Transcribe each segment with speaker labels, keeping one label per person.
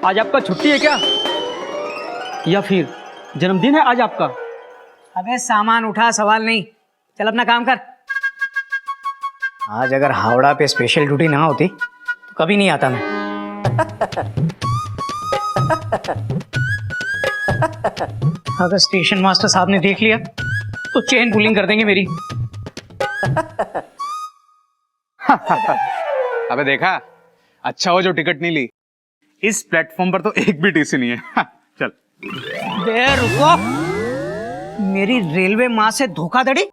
Speaker 1: आज आपका छुट्टी है क्या, या फिर जन्मदिन है आज आपका?
Speaker 2: अबे सामान उठा, सवाल नहीं, चल अपना काम कर। आज अगर हावड़ा पे स्पेशल ड्यूटी ना होती तो कभी नहीं आता मैं। अगर स्टेशन मास्टर साहब ने देख लिया तो चेन पुलिंग कर देंगे मेरी।
Speaker 3: अबे देखा, अच्छा हो जो टिकट नहीं ली। इस प्लेटफॉर्म पर तो एक भी टीसी नहीं है। चल।
Speaker 2: बे रुको, मेरी रेलवे माँ से धोखाधड़ी?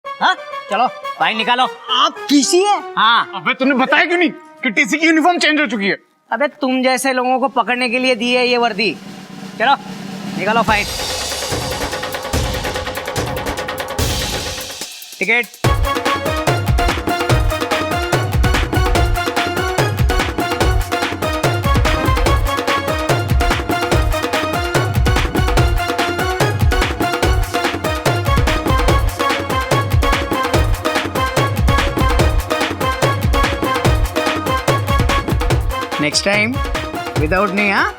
Speaker 2: हाँ चलो फाइल निकालो। आप किसी है? हाँ।
Speaker 3: अबे तूने बताया क्यों नहीं कि टीसी की यूनिफॉर्म चेंज हो चुकी है?
Speaker 2: अबे तुम जैसे लोगों को पकड़ने के लिए दी है ये वर्दी। चलो निकालो file. Ticket. Next time without नहीं। हाँ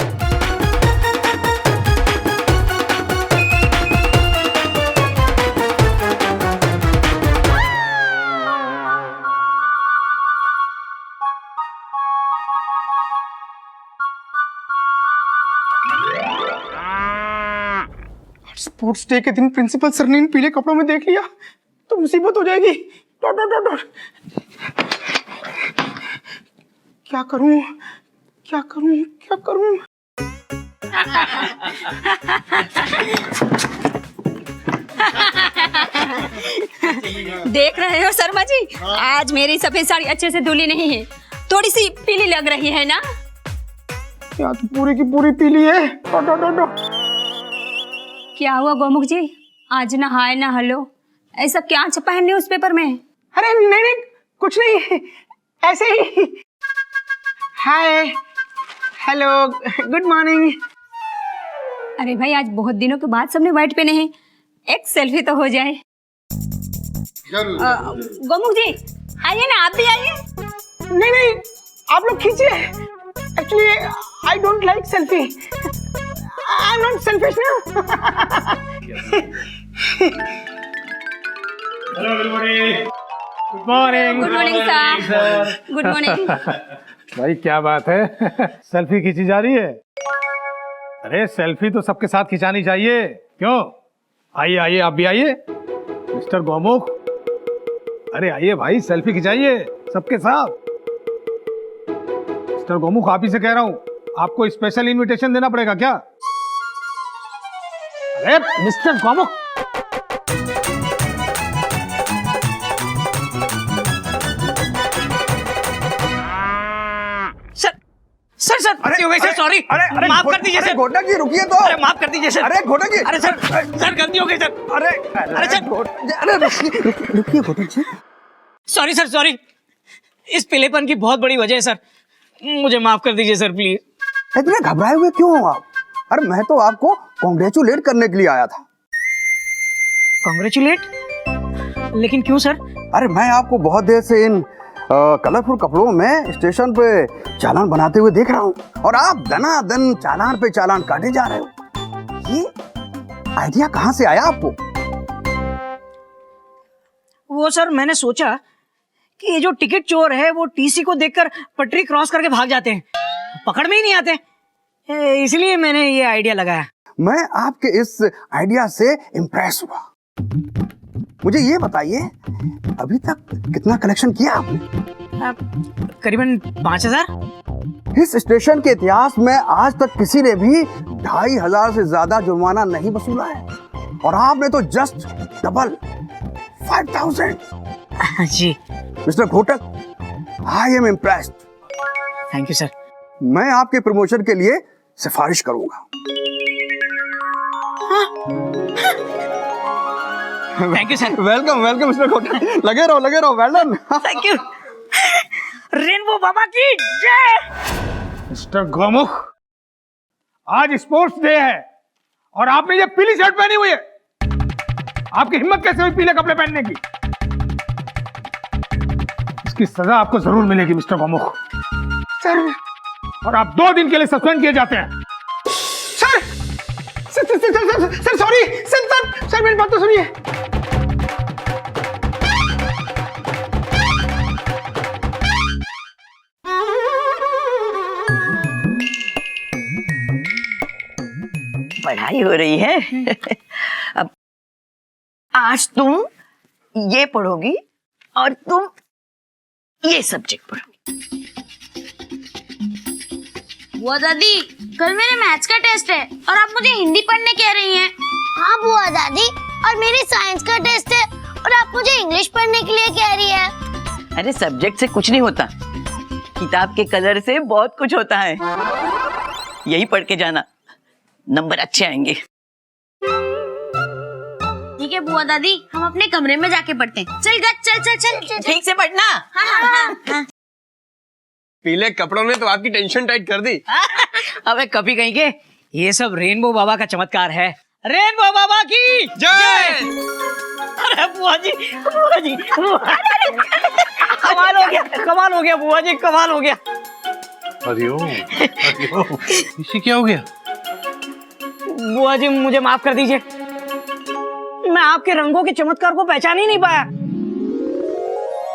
Speaker 3: स्पोर्ट्स डे के दिन प्रिंसिपल सर ने इन पीले कपड़ों में देख लिया तो मुसीबत हो जाएगी। Dot dot dot dot. क्या करूं, क्या करूं, क्या करूं?
Speaker 4: देख रहे हो शर्मा जी, आज मेरी सफेद साड़ी अच्छे से धुली नहीं है, थोड़ी सी पीली लग रही है ना।
Speaker 3: या तो पूरी की पूरी पीली है। Dot dot dot dot.
Speaker 4: क्या हुआ गोमुख जी, आज ना हाय ना हेलो, ऐसा क्या छपा है न्यूज पेपर में?
Speaker 2: अरे नहीं नहीं कुछ नहीं, ऐसे ही। Hi hello good morning.
Speaker 4: अरे भाई आज बहुत दिनों के बाद सबने व्हाइट पहने हैं, एक सेल्फी तो हो जाए। गोमुख जी आइए ना, आप भी आइए।
Speaker 2: नहीं नहीं आप लोग खींचिए। Actually I don't like selfie, I am not selfish ना।
Speaker 3: Good morning.
Speaker 4: Good morning sir. Good morning.
Speaker 5: भाई क्या बात है, सेल्फी खींची जा रही है? अरे सेल्फी तो सबके साथ खिंचानी चाहिए, क्यों? आइए आइए, आप भी आइए। मिस्टर गोमुख, अरे आइए भाई, सेल्फी खिंचाइए सबके साथ। मिस्टर गोमुख, आप ही से कह रहा हूं, आपको स्पेशल इनविटेशन देना पड़ेगा क्या? अरे मिस्टर गोमुख,
Speaker 2: सर सर गलती हो गई सर, सॉरी।
Speaker 3: अरे
Speaker 2: माफ कर दीजिए सर।
Speaker 3: घोटा की रुकिए तो।
Speaker 2: अरे माफ कर दीजिए सर।
Speaker 3: अरे घोटा की।
Speaker 2: अरे सर सर गलती हो गई सर।
Speaker 3: अरे
Speaker 2: अरे सर,
Speaker 3: अरे रुकिए घोटा जी।
Speaker 2: सॉरी सर सॉरी, इस पीलेपन की बहुत बड़ी वजह है सर, मुझे माफ कर दीजिए सर प्लीज।
Speaker 6: इतने घबराए हुए क्यों हो आप? अरे मैं तो आपको कॉन्ग्रेचुलेट करने के लिए आया था।
Speaker 2: कॉन्ग्रेचुलेट? लेकिन क्यों सर?
Speaker 6: अरे मैं आपको बहुत देर से इन कलरफुल कपड़ों में स्टेशन पे चालान बनाते हुए देख रहा हूँ, और आप दनादन चालान पे चालान काटे जा रहे हो। ये आइडिया कहाँ से आया आपको?
Speaker 2: वो सर मैंने सोचा कि ये जो टिकट चोर है वो टीसी को देखकर पटरी क्रॉस करके भाग जाते हैं, पकड़ में ही नहीं आते, इसलिए मैंने ये आइडिया लगाया।
Speaker 6: मैं आपके इस आइडिया से इम्प्रेस हुआ। मुझे ये बताइए, अभी तक कितना कलेक्शन किया आपने?
Speaker 2: करीबन 5,000।
Speaker 6: इस स्टेशन के इतिहास में आज तक किसी ने भी 2,500 से ज्यादा जुर्माना नहीं वसूला है, और आपने तो जस्ट डबल 5,000।
Speaker 2: जी
Speaker 6: mister Ghotak, I am impressed.
Speaker 2: Thank you sir.
Speaker 6: मैं आपके प्रमोशन के लिए सिफारिश करूंगा।
Speaker 2: Thank you sir.
Speaker 6: Welcome welcome mister Ghotak, लगे रहो well done.
Speaker 2: Thank you. Rainbow बाबा की जय।
Speaker 5: मिस्टर गोमुख, आज स्पोर्ट्स डे है और आपने ये पीली शर्ट पहनी हुई है। आपकी हिम्मत कैसे हुई पीले कपड़े पहनने की? इसकी सजा आपको जरूर मिलेगी मिस्टर गोमुख।
Speaker 3: सर
Speaker 5: और आप 2 दिन के लिए सस्पेंड किए जाते हैं।
Speaker 3: सर सर सॉरी सर मेरी बात तो सुनिए।
Speaker 7: पढ़ाई हो रही है। अब आज तुम ये पढ़ोगी और तुम ये सब्जेक्ट पढ़ोगी।
Speaker 8: बुआ दादी, कल मेरे मैथ्स का टेस्ट है और आप मुझे हिंदी पढ़ने कह रही हैं। हाँ बुआ दादी, और मेरी साइंस का टेस्ट है और आप मुझे इंग्लिश पढ़ने के लिए कह रही है।
Speaker 7: अरे सब्जेक्ट से कुछ नहीं होता, किताब के कलर से बहुत कुछ होता है। यही पढ़ के जाना, नंबर अच्छे आएंगे।
Speaker 8: ठीक है बुआ दादी, हम अपने कमरे में जाके पढ़ते हैं। चल गज, चल चल चल, चल, चल।
Speaker 7: ठीक से पढ़ना।
Speaker 8: हाँ हाँ हाँ हाँ।
Speaker 9: पीले कपड़ों ने तो आपकी टेंशन टाइट कर दी।
Speaker 2: अबे कभी कहीं के, ये सब रेनबो बाबा का चमत्कार है। रेनबो बाबा की
Speaker 9: जय।
Speaker 2: अरे बुआ जी कमाल हो गया बुआ जी, कमाल हो गया।
Speaker 5: हरिओम, इसे क्या हो गया?
Speaker 2: बुआ जी मुझे माफ कर दीजिए, मैं आपके रंगों के चमत्कार को पहचान ही नहीं पाया।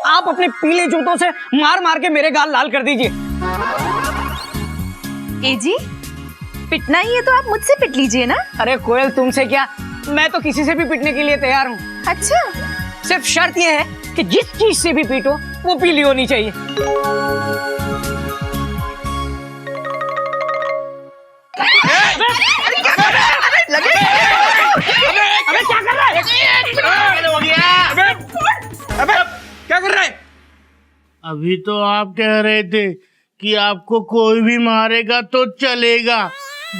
Speaker 2: आप अपने पीले जूतों से मार मार के मेरे गाल लाल कर दीजिए।
Speaker 4: ए जी, पिटना ही है तो आप मुझसे पिट लीजिए ना।
Speaker 2: अरे कोयल, तुमसे क्या, मैं तो किसी से भी पिटने के लिए तैयार हूँ।
Speaker 4: अच्छा,
Speaker 2: सिर्फ शर्त यह है कि जिस चीज से भी पीटो वो पीली होनी चाहिए। अबे क्या कर रहा है?
Speaker 9: अबे क्या कर रहा है?
Speaker 10: अभी तो आप कह रहे थे कि आपको कोई भी मारेगा तो चलेगा,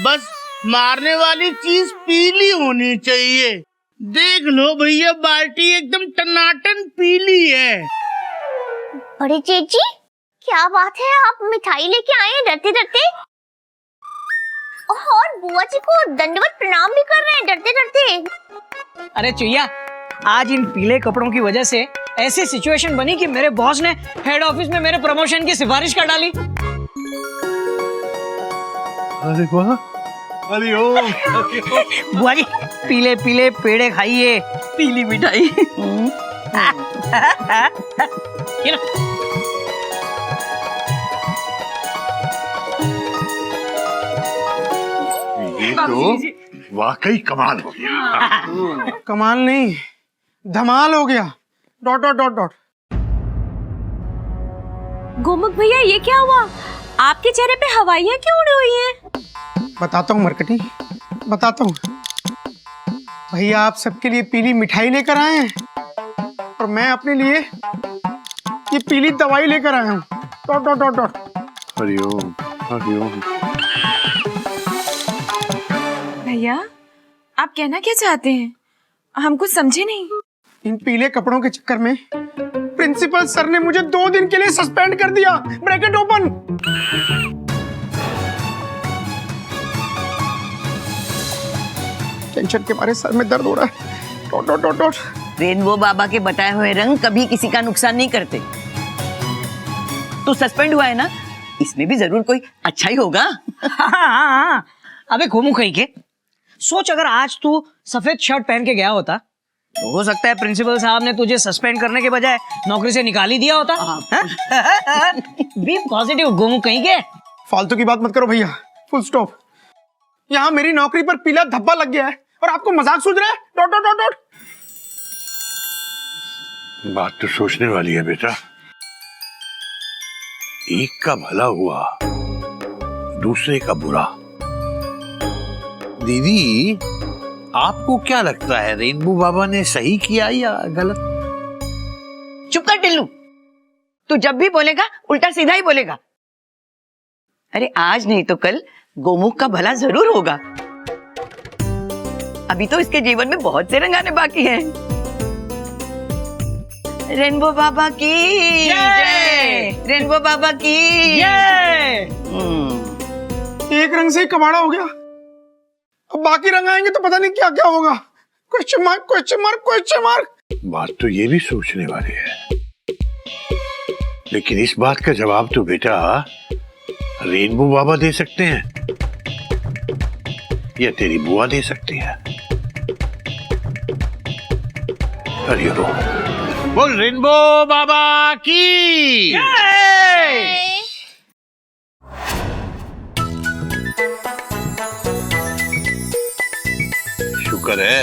Speaker 10: बस मारने वाली चीज पीली होनी चाहिए। देख लो भैया, बाल्टी एकदम टनाटन पीली है।
Speaker 8: अरे चेची, क्या बात है, आप मिठाई लेके आए हैं डरते डरते, और बुआ जी को दंडवत प्रणाम भी कर रहे हैं डरते डरते।
Speaker 2: अरे चुईया, आज इन पीले कपड़ों की वजह से ऐसी सिचुएशन बनी कि मेरे बॉस ने हेड ऑफिस में मेरे प्रमोशन की सिफारिश कर डाली।
Speaker 5: अरे वाह, हरिओम।
Speaker 2: बुआ जी, पीले पीले पेड़े खाइए,
Speaker 7: पीली मिठाई।
Speaker 2: ये लो।
Speaker 5: ये तो वाकई कमाल हो गया।
Speaker 3: कमाल नहीं, धमाल हो गया। Dot dot dot dot.
Speaker 4: Gomukh भैया, ये क्या हुआ? आपके चेहरे पे हवाइयाँ क्यों उड़ी हुई हैं?
Speaker 3: बताता हूँ मरकटी, बताता हूँ। भैया आप सबके लिए पीली मिठाई लेकर आए हैं और मैं अपने लिए ये पीली दवाई लेकर आया हूँ। Dot dot dot dot.
Speaker 5: Hariom, Hariom.
Speaker 11: भैया, आप कहना क्या चाहते हैं? हम कुछ समझे नहीं।
Speaker 3: इन पीले कपड़ों के चक्कर में प्रिंसिपल सर ने मुझे 2 दिन के लिए सस्पेंड कर दिया। Bracket open. टेंशन के मारे सर में दर्द हो रहा है। Dot dot dot dot.
Speaker 7: Rainbow बाबा के बताए हुए रंग कभी किसी का नुकसान नहीं करते। तो सस्पेंड हुआ है ना, इसमें भी जरूर कोई अच्छा ही होगा।
Speaker 2: हाँ। अबे घूमू कहीं के, सोच अगर आज तू सफेद शर्ट पहन के गया होता तो हो सकता है प्रिंसिपल साहब ने तुझे सस्पेंड करने के बजाय नौकरी से निकाल ही दिया होता। बी पॉजिटिव घूमू कहीं के।
Speaker 3: फालतू की बात मत करो भैया, फुल स्टॉप। यहाँ मेरी नौकरी पर पीला धब्बा लग गया है और आपको मजाक सूझ रहा है। Dot dot dot dot.
Speaker 5: बात तो सोचने वाली है बेटा। एक का भला हुआ, दूसरे का बुरा।
Speaker 12: दीदी, आपको क्या लगता है, रेनबो बाबा ने सही किया या गलत?
Speaker 7: चुप कर टिल्लू, तू जब भी बोलेगा उल्टा सीधा ही बोलेगा। अरे आज नहीं तो कल गोमुख का भला जरूर होगा। अभी तो इसके जीवन में बहुत से रंग आने बाकी हैं। रेनबो बाबा की जय। रेनबो बाबा की
Speaker 2: जय।
Speaker 3: एक रंग से ही कबाड़ा हो गया, अब बाकी रंग आएंगे तो पता नहीं क्या क्या होगा। Question mark, question mark, question mark.
Speaker 5: बात तो ये भी सोचने वाली है, लेकिन इस बात का जवाब तो बेटा
Speaker 12: रेनबो बाबा दे सकते हैं या तेरी बुआ दे सकती है। हरिओम। बोल रेनबो बाबा की। शुक्र है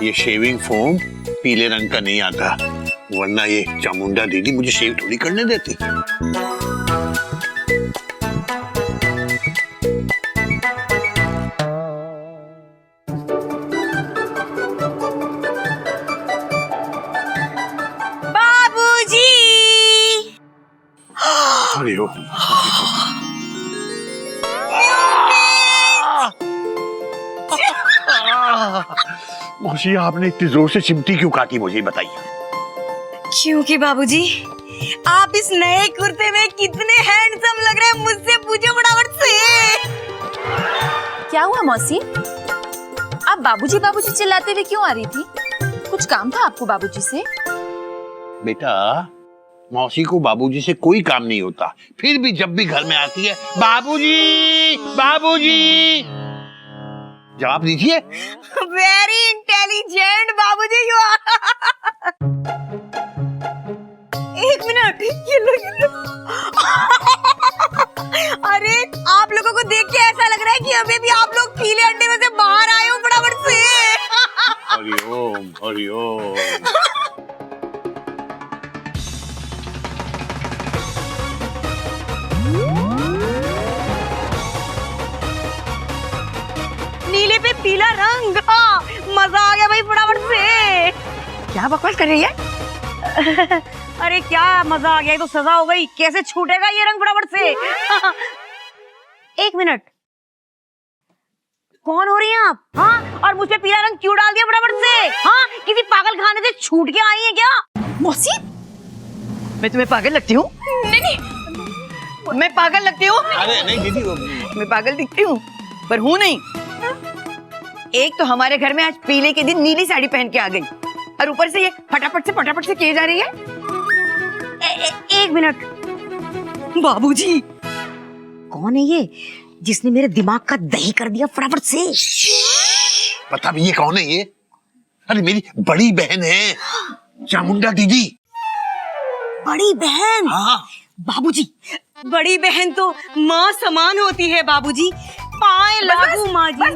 Speaker 12: ये शेविंग फोम पीले रंग का नहीं आता, वरना ये चामुंडा दीदी मुझे शेव थोड़ी करने देती।
Speaker 11: बाबूजी।
Speaker 12: हरिओम। मौसी आपने इतनी जोर से चिमटी क्यों काटी, मुझे बताइए।
Speaker 11: क्योंकि बाबूजी आप इस नए कुर्ते में कितने हैंडसम लग रहे हैं, मुझसे पूछो फटाफट से। क्या हुआ मौसी, आप बाबूजी बाबूजी चिल्लाते हुए क्यों आ रही थी? कुछ काम था आपको बाबूजी से?
Speaker 12: बेटा मौसी को बाबूजी से कोई काम नहीं होता, फिर भी जब भी घर में आती है बाबूजी बाबूजी जवाब दीजिए।
Speaker 11: वेरी इंटेलिजेंट बाबूजी यू आर। एक मिनट, ये लो। अरे आप लोगों को देख के ऐसा लग रहा है कि अभी भी आप लोग पीले अंडे में से बाहर आए हो, फटाफट से।
Speaker 12: हरिओम हरिओम।
Speaker 11: नीले पे पीला रंग, हाँ, मजा आ गया भाई, फटाफट से।
Speaker 7: क्या बकवास कर रही है?
Speaker 11: अरे क्या मजा आ गया, ये तो सजा हो गई। कैसे छूटेगा ये रंग, फटाफट से। एक मिनट, कौन हो रही हैं आप? हाँ, और मुझ पे पीला रंग क्यों डाल दिया, फटाफट से? हाँ, किसी पागल खाने से छूट के आई हैं क्या? मौसी,
Speaker 7: मैं तुम्हें पागल लगती हूँ?
Speaker 11: नहीं,
Speaker 7: मैं पागल लगती हूँ?
Speaker 12: अरे नहीं दीदी,
Speaker 7: मैं पागल दिखती हूँ पर हूँ नहीं। एक तो हमारे घर में आज पीले के दिन नीली साड़ी पहन के आ गई, और ऊपर से ये फटाफट से किए जा रही है।
Speaker 11: एक मिनट, बाबूजी कौन है ये जिसने मेरे दिमाग का दही कर दिया, फटाफट से।
Speaker 12: पता भी ये कौन है ये? अरे मेरी बड़ी बहन है, चामुंडा दीदी।
Speaker 11: बड़ी बहन?
Speaker 12: हाँ
Speaker 11: बाबूजी, बड़ी बहन तो माँ समान होती है बाबूजी, पाए लागू माँ जी।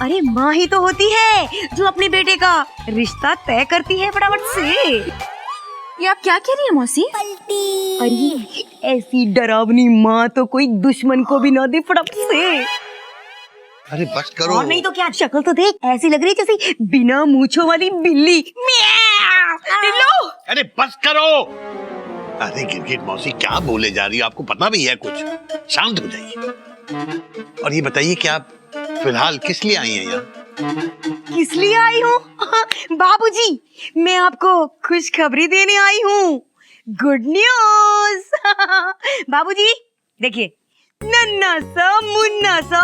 Speaker 11: अरे माँ ही तो होती है जो अपने बेटे का रिश्ता तय करती है, फटाफट से। ये आप क्या कह रही है मौसी? अरे ऐसी डरावनी माँ तो कोई दुश्मन को भी ना दे, फटाफट से।
Speaker 12: अरे बस करो।
Speaker 11: और नहीं तो क्या, शक्ल तो देख, ऐसी लग रही है जैसे बिना मूंछों वाली बिल्ली। टिल्लू!
Speaker 12: अरे बस करो। अरे गिरगिट मौसी क्या बोले जा रही है, आपको पता भी है कुछ? शांत हो जाइए और ये बताइए कि आप फिलहाल किस लिए आई हैं यहाँ?
Speaker 11: किस लिए आई हूँ? बाबूजी, मैं आपको खुशखबरी देने आई हूँ, गुड न्यूज। बाबूजी देखिए, नन्ना सा मुन्ना सा,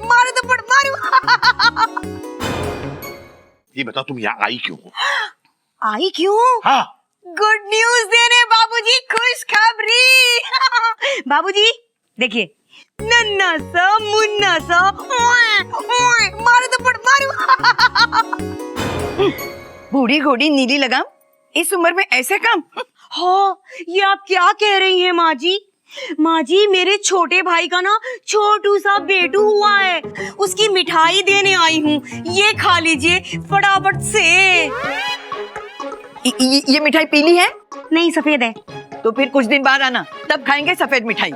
Speaker 11: मारो तो पड़ मारो।
Speaker 12: ये बताओ तुम यहाँ आई क्यों हो?
Speaker 11: आई क्यों?
Speaker 12: हाँ,
Speaker 11: गुड न्यूज देने बाबूजी, खुशखबरी। बाबूजी देखिए, नन्ना सा मुन्ना सा, मारो तो पड़ मारो।
Speaker 7: बूढ़ी घोड़ी नीली लगाम, इस उम्र में ऐसे काम?
Speaker 11: हाँ, ये आप क्या कह रही हैं माँ जी? माँ जी, मेरे छोटे भाई का ना छोटू सा बेटू हुआ है, उसकी मिठाई देने आई हूँ, ये खा लीजिए फटाफट से।
Speaker 7: ये मिठाई पीली है?
Speaker 11: नहीं, सफेद है।
Speaker 7: तो फिर कुछ दिन बाद आना, तब खाएंगे सफेद मिठाई।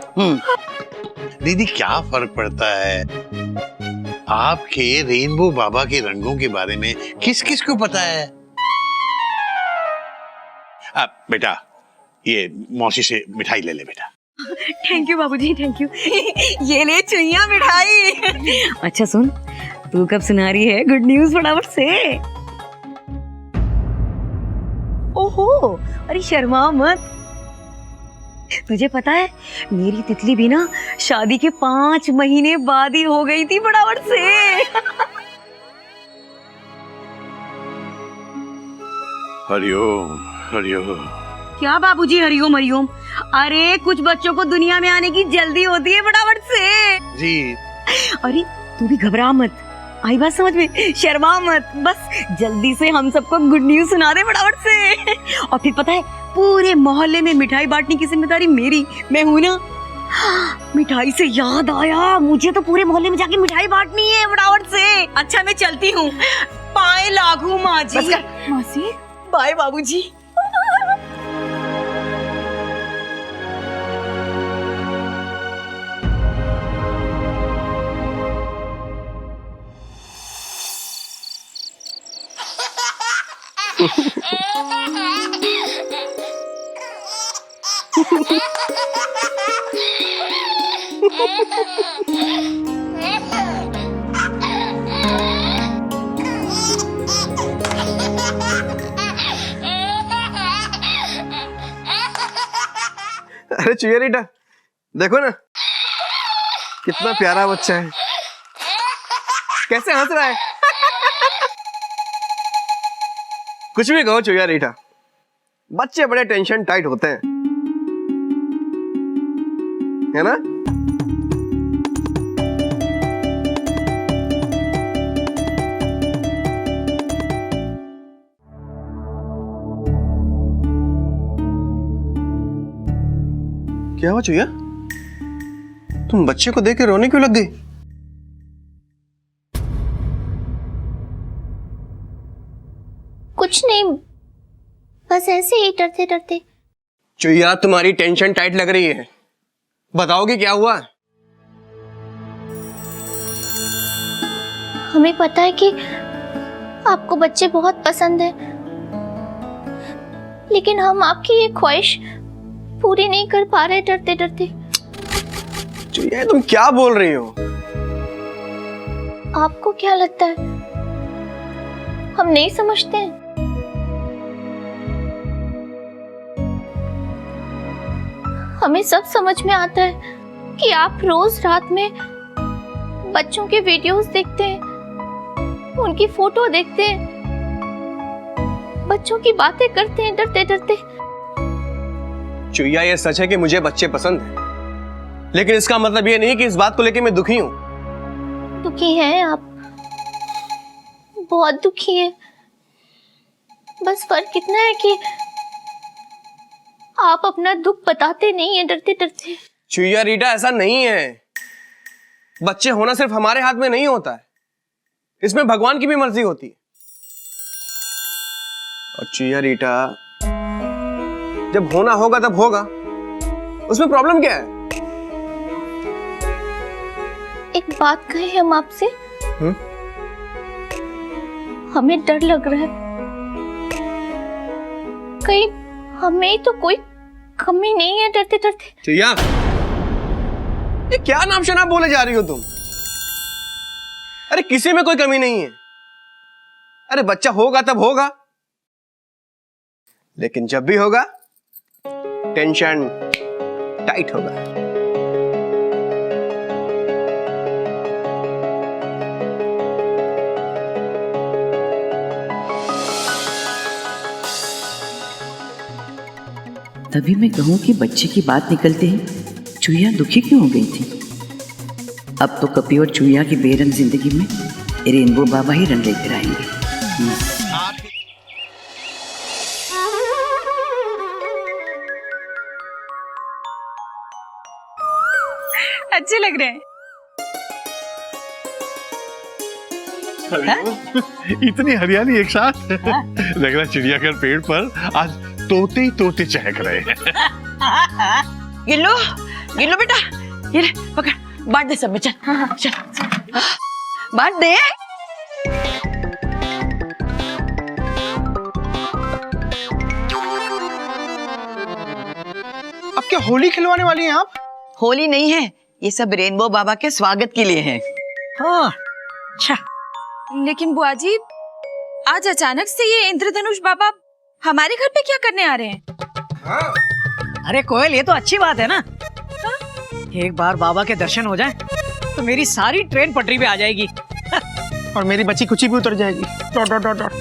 Speaker 12: दीदी क्या फर्क पड़ता है? आपके रेनबो बाबा के रंगों के बारे में किस किस को पता है? बेटा ये मौसी से मिठाई ले ले बेटा।
Speaker 11: थैंक यू बाबूजी, थैंक यू। ये ले चुईया मिठाई। अच्छा सुन, तू कब सुना रही है गुड न्यूज, फटाफट से। ओहो, अरे शर्मा मत। तुझे पता है मेरी तितली भी ना शादी के 5 महीने बाद ही हो गई थी, फटाफट से।
Speaker 12: हरिओम हरिओम।
Speaker 11: क्या बाबूजी हरिओम हरिओम? अरे कुछ बच्चों को दुनिया में आने की जल्दी होती है फटाफट से।
Speaker 12: जी।
Speaker 11: अरे तू भी घबरा मत, आई बात समझ में, शर्मा मत, बस जल्दी से हम सबको गुड न्यूज सुना दे फटाफट से। और फिर पता है पूरे मोहल्ले में मिठाई बांटने की जिम्मेदारी मेरी, मैं हूं ना। मिठाई से याद आया, मुझे तो पूरे मोहल्ले में जाके मिठाई बांटनी है फटाफट से। अच्छा मैं चलती हूँ, पाए लागू माँ जी।
Speaker 7: मासी
Speaker 11: बाय बाबूजी।
Speaker 9: अरे चुया रीटा, देखो ना कितना प्यारा बच्चा है, कैसे हंस रहा है। कुछ भी कहो चुया रीटा, बच्चे बड़े टेंशन टाइट होते हैं, है ना। क्या हुआ चुया, तुम बच्चे को देख के रोने क्यों लग गई?
Speaker 8: कुछ नहीं, बस ऐसे ही डरते डरते।
Speaker 9: चुया तुम्हारी टेंशन टाइट लग रही है, बताओगे क्या हुआ?
Speaker 8: हमें पता है कि आपको बच्चे बहुत पसंद है, लेकिन हम आपकी ये ख्वाहिश पूरी नहीं कर पा रहे डरते डरते।
Speaker 9: चुया तुम क्या बोल रही हो?
Speaker 8: आपको क्या लगता है हम नहीं समझते हैं? हमें सब समझ में आता है कि आप रोज रात में बच्चों के वीडियोस देखते हैं, उनकी फोटो देखते हैं, बच्चों की बातें करते हैं डरते डरते।
Speaker 9: चुया ये सच है कि मुझे बच्चे पसंद हैं, लेकिन इसका मतलब ये नहीं कि इस बात को लेकर मैं दुखी हूँ।
Speaker 8: दुखी हैं आप, बहुत दुखी हैं। बस फर्क इतना है कि आप अपना दुख बताते नहीं है डरते डरते।
Speaker 9: चुया रीटा ऐसा नहीं है, बच्चे होना सिर्फ हमारे हाथ में नहीं होता है, इसमें भगवान की भी मर्जी होती है। और चुया रीटा जब होना होगा तब होगा, उसमें प्रॉब्लम क्या है?
Speaker 8: एक बात कहे हम आपसे, हमें डर लग रहा है कहीं हमें तो कोई कमी नहीं है डरते डरते।
Speaker 9: चुया ये क्या नाम शनाम बोले जा रही हो तुम? अरे किसी में कोई कमी नहीं है। अरे बच्चा होगा तब होगा, लेकिन जब भी होगा टेंशन टाइट होगा।
Speaker 7: तभी मैं कहूँ कि बच्चे की बात निकलते ही चुईया दुखी क्यों हो गई थी। अब तो कपी और चुईया की बेरंग जिंदगी में रेनबो बाबा ही रंग लेकर आएंगे।
Speaker 11: अच्छे लग रहे हैं।
Speaker 12: इतनी हरियाली एक साथ लग रहा है चिड़ियाघर पेड़ पर आज तोते ही तोते चहक रहे हैं।
Speaker 7: गिल्लू गिल्लू बेटा, ये ले पकड़, बांट दे सब में, चल चल बांट दे।
Speaker 3: अब क्या होली खिलवाने वाली हैं आप?
Speaker 7: होली नहीं है, ये सब रेनबो बाबा के स्वागत के लिए है।
Speaker 2: हाँ, अच्छा।
Speaker 11: लेकिन बुआ जी, आज अचानक से ये इंद्रधनुष बाबा हमारे घर पे क्या करने आ रहे हैं?
Speaker 2: अरे कोयल, ये तो अच्छी बात है ना। एक बार बाबा के दर्शन हो जाए तो मेरी सारी ट्रेन पटरी पे आ जाएगी।
Speaker 3: और मेरी बच्ची कुची भी उतर जाएगी। Dot dot dot dot.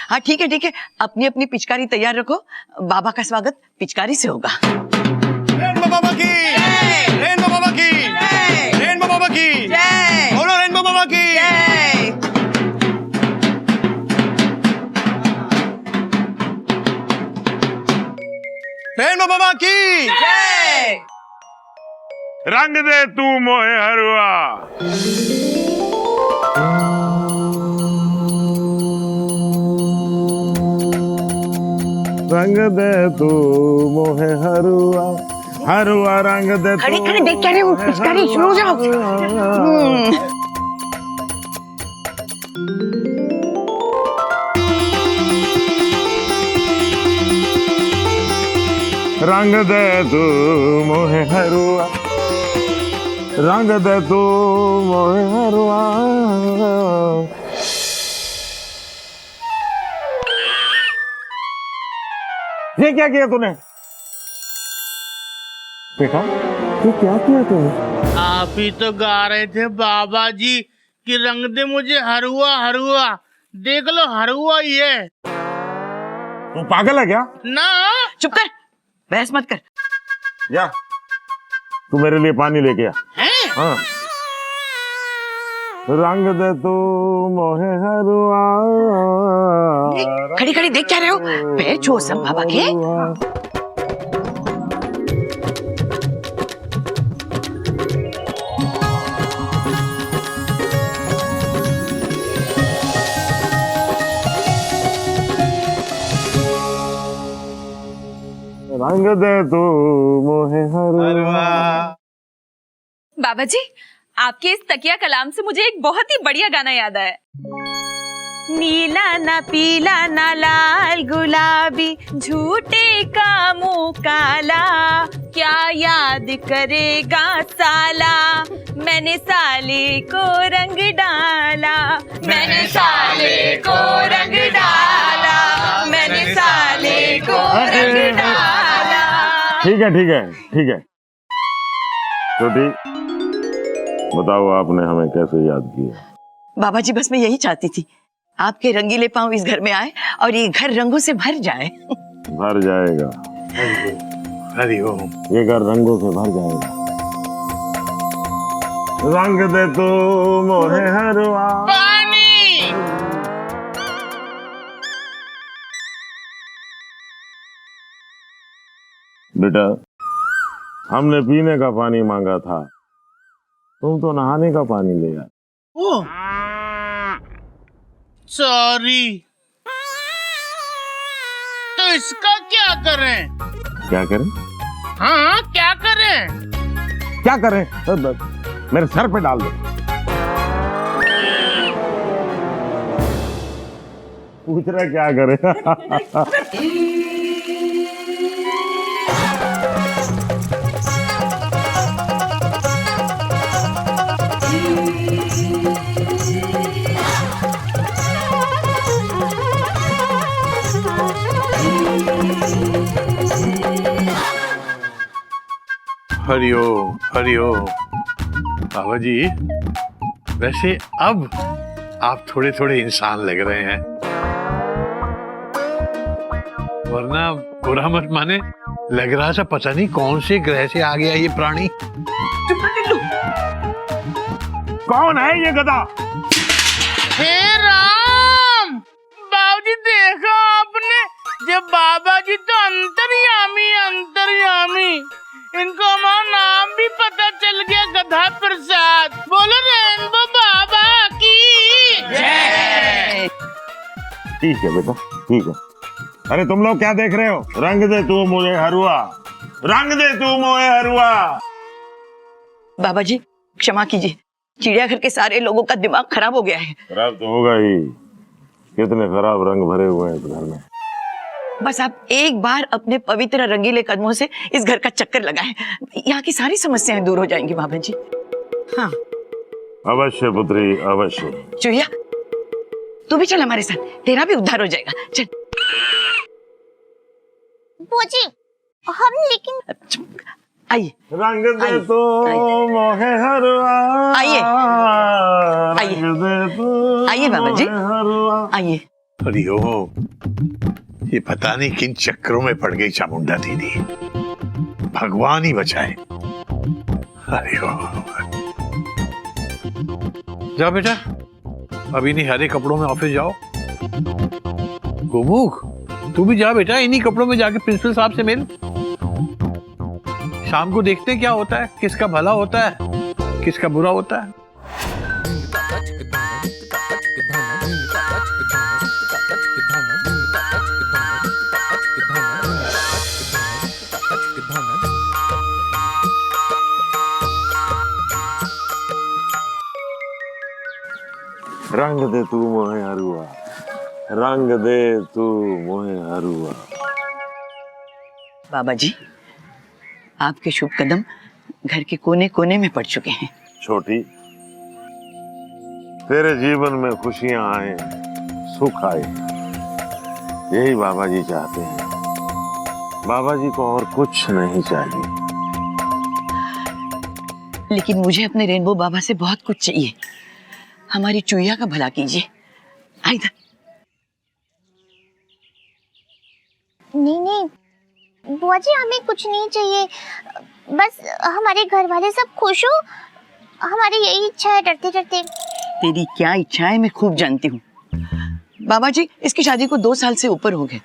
Speaker 7: हाँ ठीक है, अपनी अपनी पिचकारी तैयार रखो, बाबा का स्वागत पिचकारी से होगा।
Speaker 9: रेनबो बाबा की जय, रेनबो बाबा की जय, रेनबो बाबा की जय, बोलो रेनबो बाबा की
Speaker 7: जय।
Speaker 9: रेनबो बाबा की
Speaker 7: जय।
Speaker 5: रंग दे तू मोहे हरुआ, रंग दे तू मोहे हरुआ, हरुआ रंग दे।
Speaker 7: खड़े खड़े देख क्या रहे हो, पिचकारी शुरू हो जाओ।
Speaker 5: रंग दे तू मोहे हरुआ, रंग दे तू मोहे हरुआ। ये क्या किया तूने बेटा? ये क्या किया तूने?
Speaker 10: आप ही तो गा रहे थे बाबा जी कि रंग दे मुझे हरुआ हरुआ, देख लो हरुआ ही है।
Speaker 5: तू पागल है क्या?
Speaker 10: ना
Speaker 7: चुप कर, बहस मत कर।
Speaker 5: जा तू मेरे लिए पानी लेके आ। हाँ। रंग दे तू मोहे हरुआ,
Speaker 7: खड़ी खड़ी देख क्या रहे हो, पैर छुओ सब बाबा के।
Speaker 5: रंग दे तू मोहे हरुआ।
Speaker 11: बाबा जी, आपके इस तकिया कलाम से मुझे एक बहुत ही बढ़िया गाना याद आया। नीला ना पीला ना लाल गुलाबी, झूठे का मुंह काला, क्या याद करेगा साला, मैंने साले को रंग डाला, मैंने साले को रंग डाला, मैंने साले को रंग डाला।
Speaker 5: ठीक है छोटी, बताओ आपने हमें कैसे याद किया?
Speaker 7: बाबा जी बस मैं यही चाहती थी, आपके रंगीले पांव इस घर में आए और ये घर रंगों से भर जाए।
Speaker 5: भर जाएगा,
Speaker 12: हरिओम।
Speaker 5: ये घर रंगों से भर जाएगा। रंग दे तू मोहे हरुआ।
Speaker 10: पानी।
Speaker 5: बेटा, हमने पीने का पानी मांगा था, तुम तो नहाने का पानी ले आए।
Speaker 10: Oh sorry. तो इसका क्या करें?
Speaker 5: क्या करें?
Speaker 10: हाँ क्या करें?
Speaker 5: क्या करें? मेरे सर पे डाल दो। पूछ रहा क्या करें?
Speaker 12: हरिओम हरिओम। बाबा जी, वैसे अब आप थोड़े थोड़े इंसान लग रहे हैं, वरना बुरा मत माने, लग रहा था पता नहीं कौन से ग्रह से आ गया ये प्राणी।
Speaker 5: कौन है ये गधा?
Speaker 10: हे राम, बाबूजी देखा आपने, जब बाबा जी तो अंतर्यामी अंतर्यामी, इनको हमारा नाम भी पता चल गया, गधा प्रसाद। बोलो रेनबो बाबा की जय।
Speaker 5: ठीक है बेटा, ठीक है। अरे तुम लोग क्या देख रहे हो? रंग दे तू मुझे हरुआ, रंग दे तू मुझे हरुआ।
Speaker 7: बाबा जी क्षमा कीजिए, चिड़ियाघर के सारे लोगों का दिमाग खराब हो गया है।
Speaker 5: खराब तो होगा ही, कितने खराब रंग भरे हुए हैं इस घर में।
Speaker 7: बस आप एक बार अपने पवित्र रंगीले कदमों से इस घर का चक्कर लगाएं, यहाँ की सारी समस्याएं दूर हो जाएंगी बाबा जी। हाँ
Speaker 5: अवश्य पुत्री, अवश्य।
Speaker 7: चूहिया, तू भी चल हमारे साथ, तेरा भी उद्धार हो जाएगा। चल।
Speaker 8: पूछी हम लेकिन
Speaker 7: आइए।
Speaker 5: रंग दे तो मोहे हरुआ।
Speaker 7: आइए
Speaker 5: रंग दे तो
Speaker 7: आइए बाबा जी,
Speaker 5: हरुआ।
Speaker 7: आइए।
Speaker 12: हरिओम, ये पता नहीं किन चक्करों में पड़ गई चामुंडा दीदी, भगवान ही बचाए। हरिओम। जाओ बेटा, अभी नहीं हरे कपड़ों में ऑफिस जाओ। गोमुख, तू भी जा बेटा, इन्हीं कपड़ों में जाके प्रिंसिपल साहब से मिल। शाम को देखते हैं क्या होता है, किसका भला होता है, किसका बुरा होता है।
Speaker 13: रंग दे तू मोहे हरुआ, रंग दे तू मोहे हरुआ।
Speaker 7: बाबा जी, आपके शुभ कदम घर के कोने कोने में पड़ चुके हैं।
Speaker 13: छोटी, तेरे जीवन में खुशियां आए, सुख आए, यही बाबा जी चाहते हैं। बाबा जी को और कुछ नहीं चाहिए।
Speaker 7: लेकिन मुझे अपने रेनबो बाबा से बहुत कुछ चाहिए। हमारी चुईया का भला कीजिए। इधर।
Speaker 8: नहीं बुआ जी, हमें कुछ नहीं चाहिए, बस हमारे घर वाले सब खुश हो, हमारी यही इच्छा है। डरते डरते।
Speaker 7: तेरी क्या इच्छा है मैं खूब जानती हूँ। बाबा जी, इसकी शादी को 2 साल से ऊपर हो गए,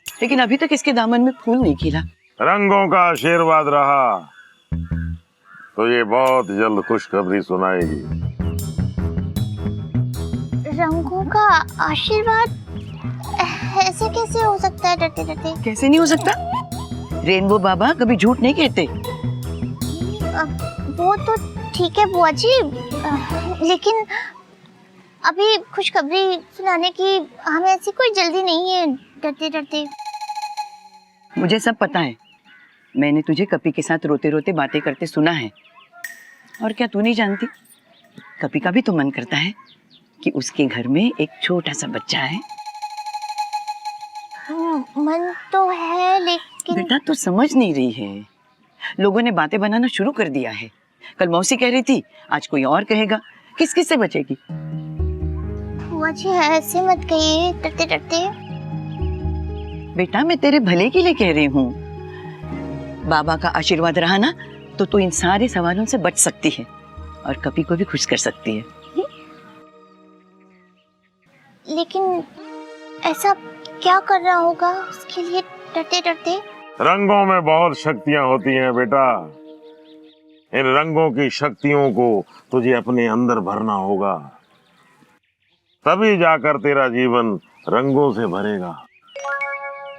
Speaker 7: लेकिन अभी तक इसके दामन में फूल नहीं खिला।
Speaker 13: रंगों का आशीर्वाद रहा तो ये बहुत जल्द खुशखबरी सुनाएगी।
Speaker 8: रंगों का आशीर्वाद ऐसे कैसे हो सकता है? डरते डरते।
Speaker 7: कैसे नहीं हो सकता? रेनबो बाबा कभी झूठ नहीं कहते।
Speaker 8: वो तो ठीक है बुआ जी, लेकिन अभी खुशखबरी सुनाने की हमें ऐसी कोई जल्दी नहीं है। डरते डरते।
Speaker 7: मुझे सब पता है। मैंने तुझे कपी के साथ रोते रोते बातें करते सुना है। और क्या तू नहीं जानती? कपी का भी तो मन करता है कि उसके घर में एक छोटा सा बच्चा है।
Speaker 8: मन तो है, लेकिन
Speaker 7: बेटा तू समझ नहीं रही है। लोगों ने बातें बनाना शुरू कर दिया है। कल मौसी कह रही थी, आज कोई और कहेगा। किस किस से बचेगी?
Speaker 8: बुआ जी ऐसे मत कहिए, डरते डरते।
Speaker 7: बेटा मैं तेरे भले के लिए कह रही हूँ। बाबा का आशीर्वाद रहा ना तो तू इन सारे सवालों से बच सकती है और कपी को भी खुश कर सकती है।
Speaker 8: लेकिन ऐसा क्या करना होगा उसके लिए? डरते डरते।
Speaker 13: रंगों में बहुत शक्तियां होती हैं बेटा। इन रंगों की शक्तियों को तुझे अपने अंदर भरना होगा, तभी जाकर तेरा जीवन रंगों से भरेगा।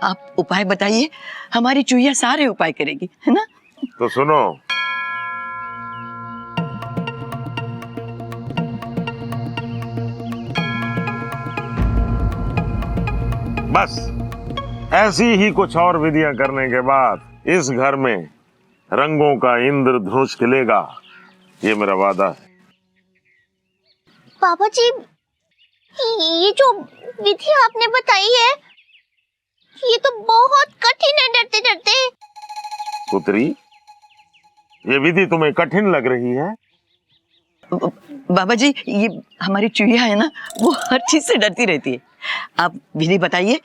Speaker 7: आप उपाय बताइए, हमारी चुईया सारे उपाय करेगी, है ना?
Speaker 13: तो सुनो, बस ऐसी ही कुछ और विधियां करने के बाद इस घर में रंगों का इंद्रधनुष खिलेगा, ये मेरा वादा है।
Speaker 8: पापा जी, ये जो विधि आपने बताई है ये तो बहुत कठिन है। डरते डरते।
Speaker 13: पुत्री, ये विधि तुम्हें कठिन लग रही है?
Speaker 7: बाबा जी, ये हमारी चुईया है ना, वो हर चीज से डरती रहती है। आप विधि बताइए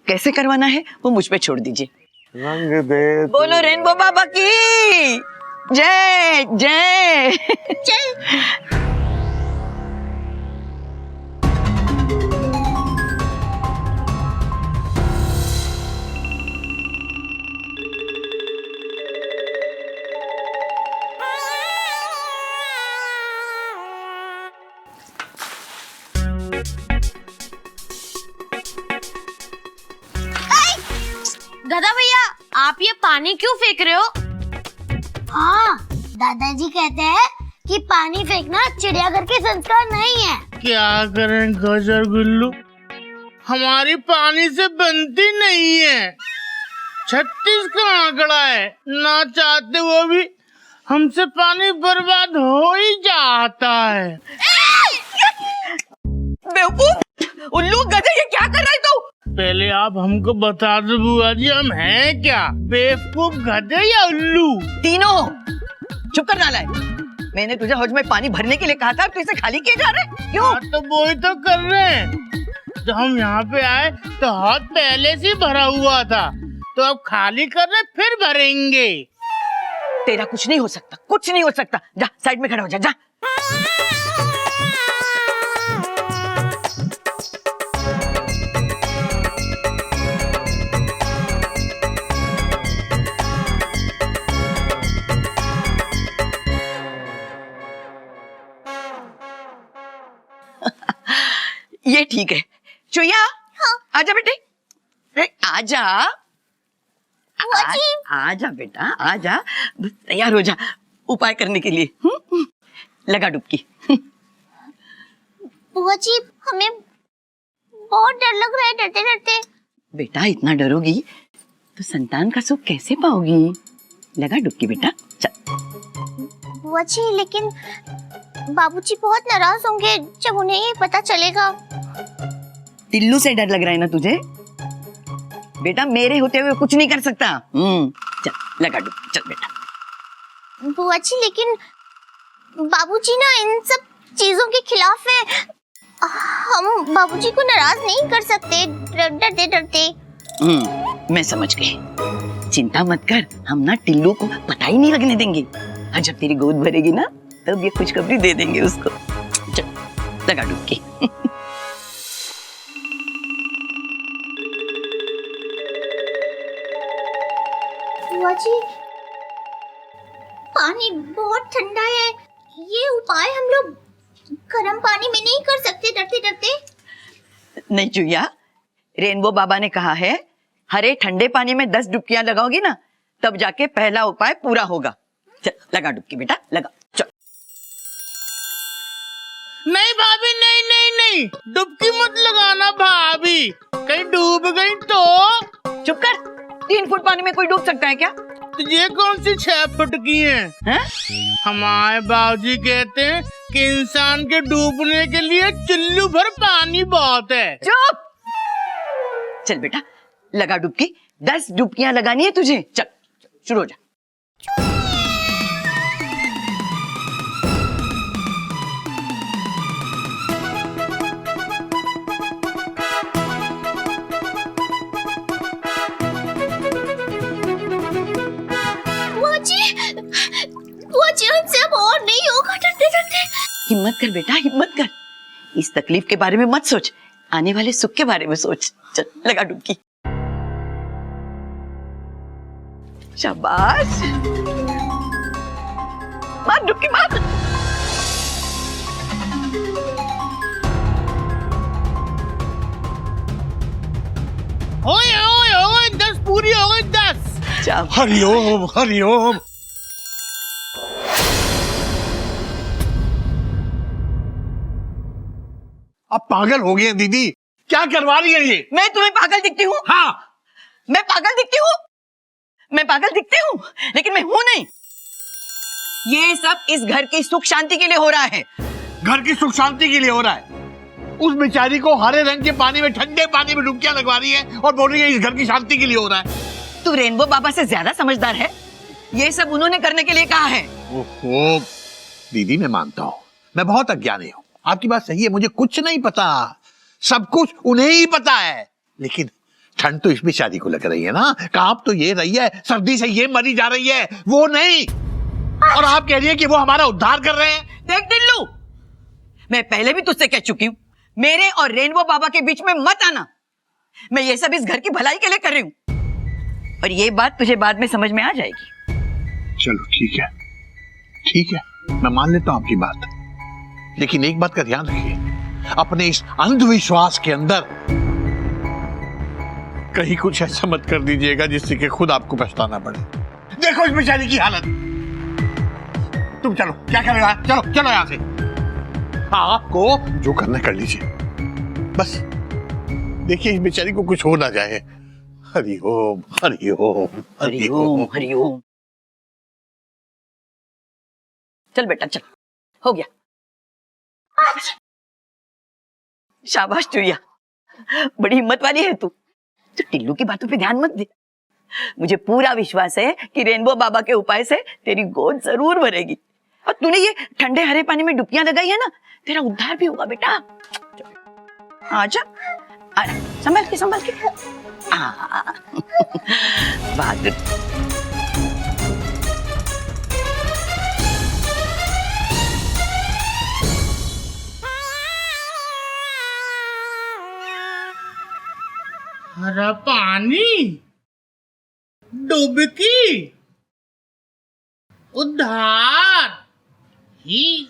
Speaker 7: कैसे करवाना है, वो मुझ पे छोड़ दीजिए।
Speaker 13: रंग दे।
Speaker 7: बोलो रेनबो बाबा की जय जय
Speaker 8: जय। गधा भैया, आप ये पानी क्यों फेंक रहे हो? हाँ, दादाजी कहते हैं कि पानी फेंकना चिड़ियाघर के संस्कार नहीं है।
Speaker 10: क्या करें गजर गुल्लू, हमारी पानी से बनती नहीं है। 36 का आंकड़ा है, ना चाहते वो भी हमसे पानी बर्बाद हो ही जाता है।
Speaker 7: बेवकूफ, उल्लू, गधे, ये क्या कर रहा है तू?
Speaker 10: पहले आप हमको बता दो बुआ जी, हम हैं क्या, बेवकूफ, गधे या उल्लू?
Speaker 7: तीनों। चुप कर नालायक। मैंने तुझे हौज में पानी भरने के लिए कहा था, तू इसे खाली किए जा रहा है? क्यों?
Speaker 10: तो वही तो कर रहे हैं। जब हम यहाँ पे आए तो हौज पहले से भरा हुआ था, तो अब खाली कर रहे फिर भरेंगे।
Speaker 7: तेरा कुछ नहीं हो सकता, कुछ नहीं हो सकता। जा साइड में खड़ा हो जा, जा। ये ठीक है। चुया, आजा बेटे, आजा, आजा बेटा, आजा, तैयार हो जा उपाय करने के लिए। लगा डुबकी।
Speaker 8: बुआ जी, हमें बहुत डर लग रहा है, डरते डरते।
Speaker 7: बेटा इतना डरोगी तो संतान का सुख कैसे पाओगी? लगा डुबकी बेटा, चल।
Speaker 8: बुआ जी, लेकिन बाबूजी बहुत नाराज होंगे जब उन्हें ये पता चलेगा।
Speaker 7: टिल्लू से डर लग रहा है ना तुझे? बेटा मेरे होते हुए कुछ नहीं कर सकता। चल लगा डुबकी, चल बेटा।
Speaker 8: बुआ जी, लेकिन बाबूजी ना इन सब चीजों के खिलाफ है। हम बाबूजी को नाराज नहीं कर सकते डरते डरते।
Speaker 7: मैं समझ गई। चिंता मत कर, हम ना टिल्लू को पता ही नहीं लगने देंगे। और जब तेरी गोद भरेगी ना तब ये खुशखबरी दे देंगे उसको। चल लगा डुबकी।
Speaker 8: बुआ जी, पानी बहुत ठंडा है। ये उपाय हम लोग गर्म पानी में नहीं कर सकते डरते डरते।
Speaker 7: नहीं चुया, रेनबो बाबा ने कहा है हरे ठंडे पानी में 10 डुबकियां लगाओगी ना तब जाके पहला उपाय पूरा होगा। चल लगा डुबकी बेटा, लगा। चल।
Speaker 10: नहीं भाभी, नहीं नहीं नहीं, डुबकी मत लगाना भाभी, कहीं डूब गई तो।
Speaker 7: चुप कर, 3 फुट पानी में कोई डूब सकता है क्या?
Speaker 10: तो ये कौन सी 6 फुट की है? हमारे बाबूजी कहते हैं कि इंसान के डूबने के लिए चुल्लू भर पानी बहुत है।
Speaker 7: चुप। चल बेटा लगा डुबकी, 10 डुबकियां लगानी है तुझे। चल शुरू हो जा।
Speaker 8: बुआ जी, हमसे अब और नहीं होगा डरते डरते।
Speaker 7: हिम्मत कर बेटा, हिम्मत कर। इस तकलीफ के बारे में मत सोच, आने वाले सुख के बारे में सोच। चल लगा डुबकी। शाबाश, मार डुबकी मार।
Speaker 10: ओए 10 पूरी हो गई, 10।
Speaker 12: हरिओम हरिओम। अब पागल हो गए दीदी, क्या करवा रही है ये?
Speaker 7: मैं तुम्हें पागल दिखती हूँ?
Speaker 12: हाँ,
Speaker 7: मैं पागल दिखती हूँ? मैं पागल दिखती हूँ, लेकिन मैं हूं नहीं। ये सब इस घर की सुख शांति के लिए हो रहा है।
Speaker 12: घर की सुख शांति के लिए हो रहा है? उस बेचारी को हरे रंग के पानी में, ठंडे पानी में डुबकियां लगवा रही है और बोल रही है इस घर की शांति के लिए हो रहा है।
Speaker 7: तू रेनबो बाबा से ज्यादा समझदार है। ये सब उन्होंने करने के लिए कहा है।
Speaker 12: ओहो दीदी, मैं मानता हूँ मैं बहुत अज्ञानी हूँ, आपकी बात सही है, मुझे कुछ नहीं पता, सब कुछ उन्हें ही पता है। लेकिन ठंड तो इस बेचारी को लग रही है ना, कांप तो ये रही है, सर्दी से ये मरी जा रही है, वो नहीं। और आप कह रही है कि वो हमारा उद्धार कर रहे हैं।
Speaker 7: देख टिल्लू, मैं पहले भी तुझसे कह चुकी हूँ, मेरे और रेनबो बाबा के बीच में मत आना। मैं ये सब इस घर की भलाई के लिए कर रही हूँ, और ये बात तुझे बाद में समझ में आ जाएगी।
Speaker 12: चलो ठीक है, ठीक है, मैं मान लेता हूं आपकी बात, लेकिन एक बात का ध्यान रखिए, अपने इस अंधविश्वास के अंदर कहीं कुछ ऐसा मत कर दीजिएगा जिससे कि खुद आपको पछताना पड़े। देखो इस बेचारी की हालत। तुम चलो, क्या करेगा, चलो चलो यहां से, आपको जो करना कर लीजिए, बस देखिए इस बेचारी को कुछ हो ना जाए। हरिओम हरिओम
Speaker 7: हरिओम हरिओम। चल बेटा चल, हो गया। शाबाश चुईया, बड़ी हिम्मत वाली है तू। तो टिल्लू की बातों पे ध्यान मत दे। मुझे पूरा विश्वास है कि रेनबो बाबा के उपाय से तेरी गोद जरूर भरेगी। और तूने ये ठंडे हरे पानी में डुबकियां लगाई है ना, तेरा उद्धार भी होगा बेटा। आजा, संभल के बहादुर।
Speaker 10: हरा पानी, डुबकी, उद्धार ही।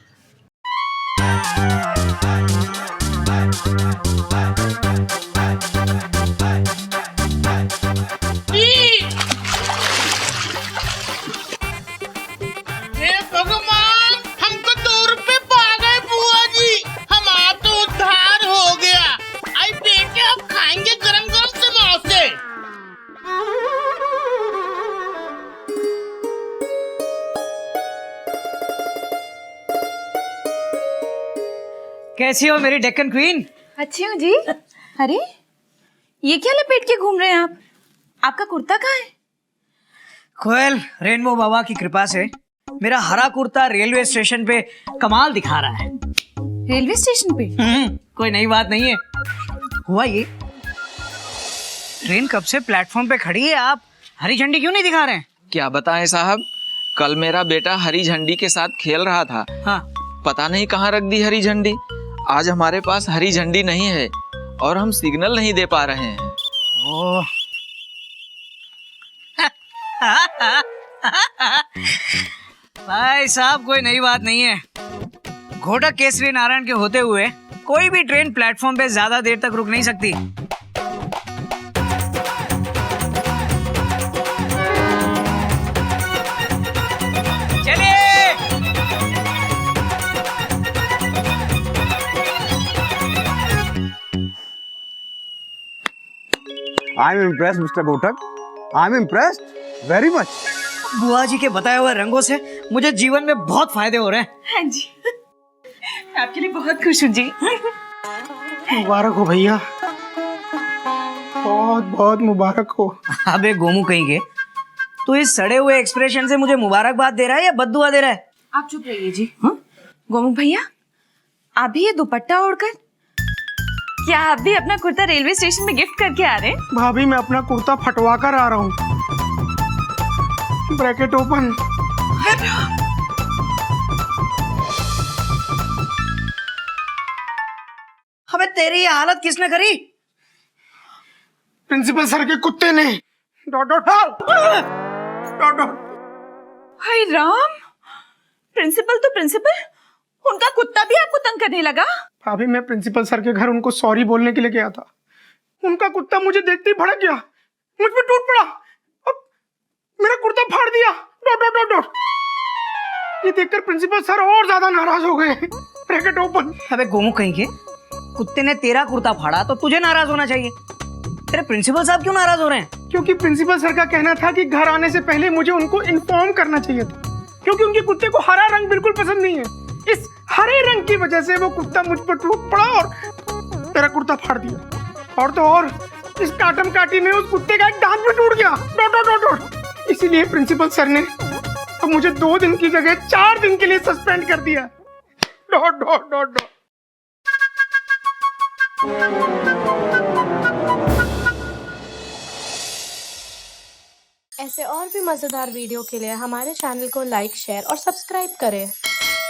Speaker 10: हे भगवान, हमको 2 रुपए पा गए बुआ जी। हमारा तो उद्धार हो गया। आई बेटे, अब खाएंगे गरम गरम समोसे।
Speaker 2: कैसी हो मेरी डेक्कन क्वीन?
Speaker 11: अच्छी हूँ जी। अरे ये क्या लपेट के घूम रहे हैं आप? आपका कुर्ता कहाँ है?
Speaker 2: कोयल, रेनबो बाबा की कृपा से मेरा हरा कुर्ता रेलवे स्टेशन पे कमाल दिखा रहा है।
Speaker 11: रेलवे स्टेशन पे?
Speaker 2: कोई नई बात नहीं है। हुआ ये, ट्रेन कब से प्लेटफॉर्म पे खड़ी है, आप हरी झंडी क्यों नहीं दिखा रहे हैं?
Speaker 14: क्या बताएं साहब, कल मेरा बेटा हरी झंडी के साथ खेल रहा था।
Speaker 2: हाँ।
Speaker 14: पता नहीं कहाँ रख दी हरी झंडी। आज हमारे पास हरी झंडी नहीं है और हम सिग्नल नहीं दे पा रहे हैं।
Speaker 2: ओह। भाई साहब, कोई नई बात नहीं है। घोटक केसरी नारायण के होते हुए कोई भी ट्रेन प्लेटफॉर्म पे ज्यादा देर तक रुक नहीं सकती।
Speaker 6: I am impressed mister Ghotak, I am impressed very much.
Speaker 2: बुआ जी के बताए हुए रंगों से मुझे जीवन में बहुत फायदे हो रहे हैं।
Speaker 11: हाँ जी, आपके लिए बहुत खुश हूँ जी।
Speaker 3: मुबारक हो भैया, बहुत बहुत मुबारक हो।
Speaker 2: अबे गोमू कहीं के, तू इस सड़े हुए एक्सप्रेशन से मुझे मुबारकबाद दे रहा है या बद्दुआ दे रहा है?
Speaker 11: आप चुप रहिए जी। गोमुख भैया, आप भी ये दुपट्टा ओढ़कर, क्या आप भी अपना कुर्ता रेलवे स्टेशन में गिफ्ट करके आ रहे हैं?
Speaker 3: भाभी, मैं अपना कुर्ता फटवा कर आ रहा हूँ। Bracket open.
Speaker 2: अबे तेरी ये हालत किसने करी?
Speaker 3: प्रिंसिपल सर के कुत्ते ने। डॉट डॉट डॉट डॉट।
Speaker 11: हाय राम, प्रिंसिपल तो प्रिंसिपल, उनका कुत्ता भी आपको तंग करने लगा?
Speaker 3: भाभी, मैं प्रिंसिपल सर के घर उनको सॉरी बोलने के लिए गया था। उनका कुत्ता मुझे देखते ही भड़क गया, मुझ पे टूट पड़ा, अब मेरा कुर्ता फाड़ दिया। Dot dot dot dot. ये देखकर प्रिंसिपल सर और ज्यादा नाराज हो गए। Bracket open.
Speaker 2: अबे गोमू कहीं के, कुत्ते ने तेरा कुर्ता फाड़ा तो तुझे नाराज होना चाहिए। तेरे प्रिंसिपल साहब क्यों नाराज हो रहे हैं?
Speaker 3: क्योंकि प्रिंसिपल सर का कहना था कि घर आने से पहले मुझे उनको इन्फॉर्म करना चाहिए था, क्योंकि उनके कुत्ते को हरा रंग बिल्कुल पसंद नहीं है। इस हरे रंग की वजह से वो कुत्ता मुझ पर टूट पड़ा और मेरा कुर्ता फाड़ दिया। और तो और इस काटम काटी में उस कुत्ते का एक दांत भी टूट गया। Dot dot dot dot. इसीलिए प्रिंसिपल सर ने अब मुझे 2 दिन की जगह 4 दिन के लिए सस्पेंड कर दिया। Dot dot dot dot.
Speaker 15: ऐसे और भी मजेदार वीडियो के लिए हमारे चैनल को लाइक, शेयर और सब्सक्राइब करें।